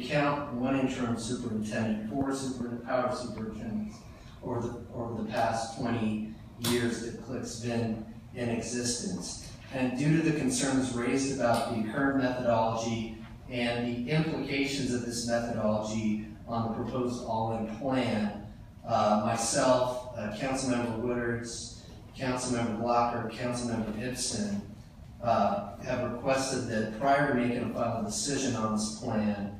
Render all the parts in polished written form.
count one interim superintendent, 4 power superintendents over the past 20 years that Click's been in existence. And due to the concerns raised about the current methodology and the implications of this methodology on the proposed all-in plan, myself, Councilmember Woodards, Councilmember Blocker, Councilmember Ibsen, have requested that prior to making a final decision on this plan,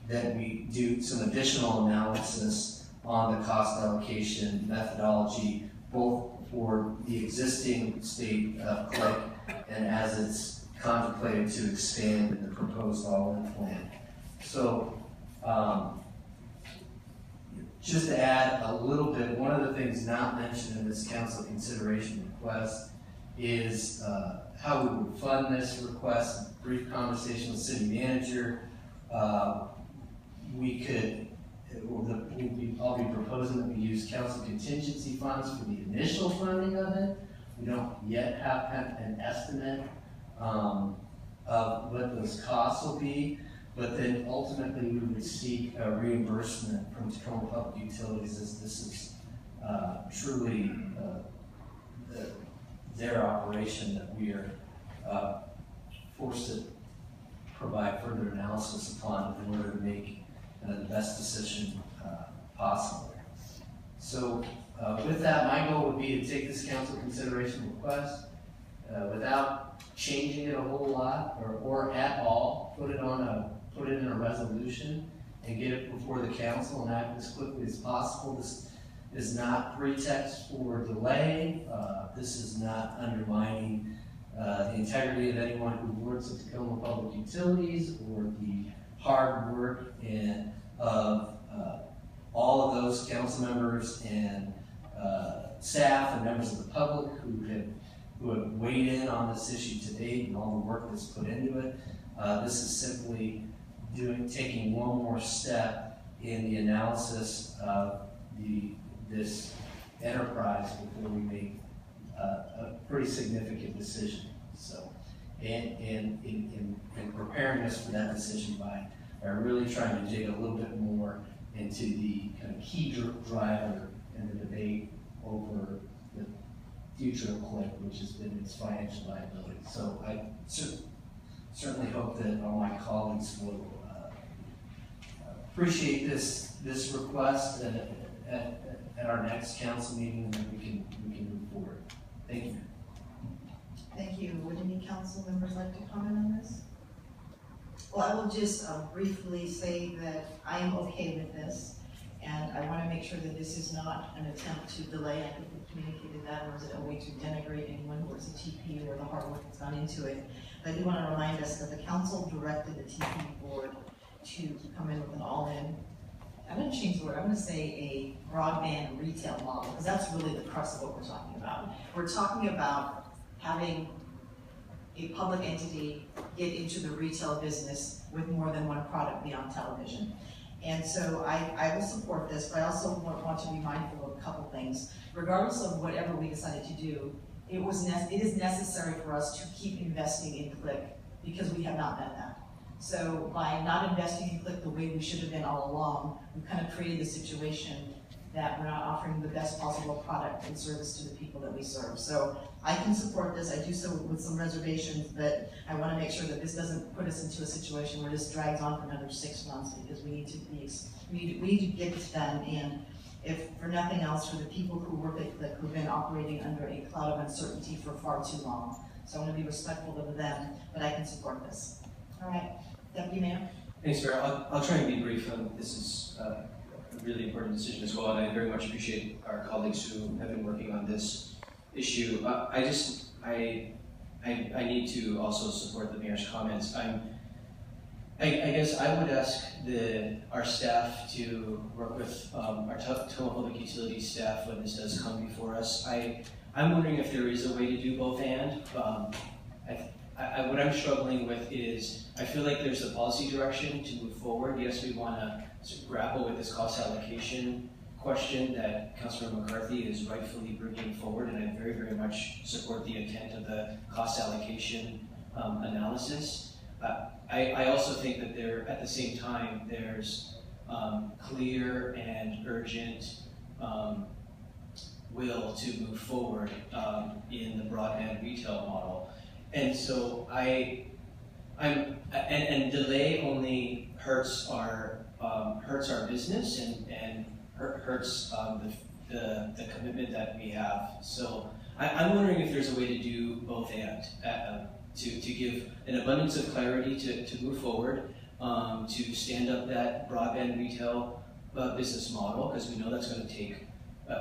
that we do some additional analysis on the cost allocation methodology, both for the existing state of Click and as it's contemplated to expand in the proposed all-in plan. So, just to add a little bit, one of the things not mentioned in this council consideration request is how we would fund this request. A brief conversation with city manager. I'll be proposing that we use council contingency funds for the initial funding of it. We don't yet have an estimate of what those costs will be, but then ultimately we would seek a reimbursement from Tacoma Public Utilities, as this is truly their operation that we are forced to provide further analysis upon in order to make the best decision possible. So with that, my goal would be to take this council consideration request without changing it a whole lot or at all, put it in a resolution and get it before the council and act as quickly as possible. This is not pretext for delay. This is not undermining the integrity of anyone who works at Tacoma Public Utilities or the hard work of all of those council members and staff and members of the public who have weighed in on this issue to date and all the work that's put into it. This is simply taking one more step in the analysis of this enterprise before we make a pretty significant decision. So, and in preparing us for that decision by really trying to dig a little bit more into the kind of key driver in the debate over the future of Click, which has been its financial liability. So I certainly hope that all my colleagues will appreciate this request at our next council meeting, and then we can move forward. Thank you. Thank you. Would any council members like to comment on this? Well, I will just briefly say that I am okay with this, and I want to make sure that this is not an attempt to delay. I think we communicated that, or is it a way to denigrate anyone who works at TP or the hard work that's gone into it. But I do want to remind us that the council directed the TP board to come in with an all-in, I'm going to change the word, I'm going to say a broadband retail model, because that's really the crux of what we're talking about. We're talking about having a public entity get into the retail business with more than one product beyond television. And so I will support this, but I also want to be mindful of a couple things. Regardless of whatever we decided to do, it is necessary for us to keep investing in Click, because we have not done that. So by not investing in Click the way we should have been all along, we've kind of created a situation that we're not offering the best possible product and service to the people that we serve. So I can support this. I do so with some reservations, but I want to make sure that this doesn't put us into a situation where this drags on for another 6 months, because we need to get this done. And if for nothing else, for the people who work at Click who've been operating under a cloud of uncertainty for far too long. So I want to be respectful of them, but I can support this. All right, Deputy Mayor. Thanks, Farrell. I'll try and be brief. This is a really important decision as well, and I very much appreciate our colleagues who have been working on this issue. I need to also support the mayor's comments. I guess I would ask our staff to work with our Tacoma Public Utilities staff when this does come before us. I'm wondering if there is a way to do both and. What I'm struggling with is, I feel like there's a policy direction to move forward. Yes, we want to grapple with this cost allocation question that Councilor McCarthy is rightfully bringing forward, and I very, very much support the intent of the cost allocation analysis. I also think that at the same time, there's clear and urgent will to move forward in the broadband retail model. And so and delay only hurts our business and hurts the commitment that we have. So I'm wondering if there's a way to do both and, to give an abundance of clarity to move forward, to stand up that broadband retail business model, because we know that's going to take,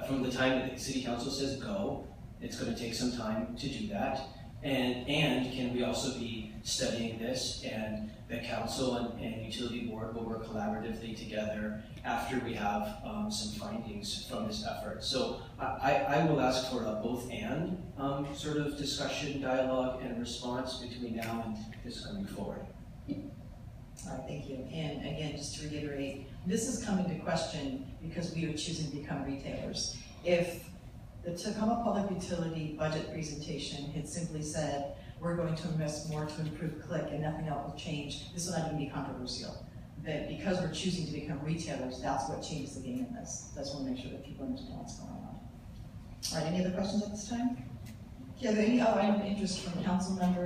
from the time that the City Council says go, it's going to take some time to do that. And can we also be studying this, and the council and utility board will work collaboratively together after we have some findings from this effort. So I will ask for a both and sort of discussion, dialogue, and response between now and this coming forward. All right, thank you. And again, just to reiterate, this has come into question because we are choosing to become retailers. If the Tacoma Public Utility budget presentation had simply said, we're going to invest more to improve Click and nothing else will change, this will not even be controversial. That because we're choosing to become retailers, that's what changes the game in this. So I just want to make sure that people understand what's going on. All right, any other questions at this time? Okay, are there any other item of interest from council members?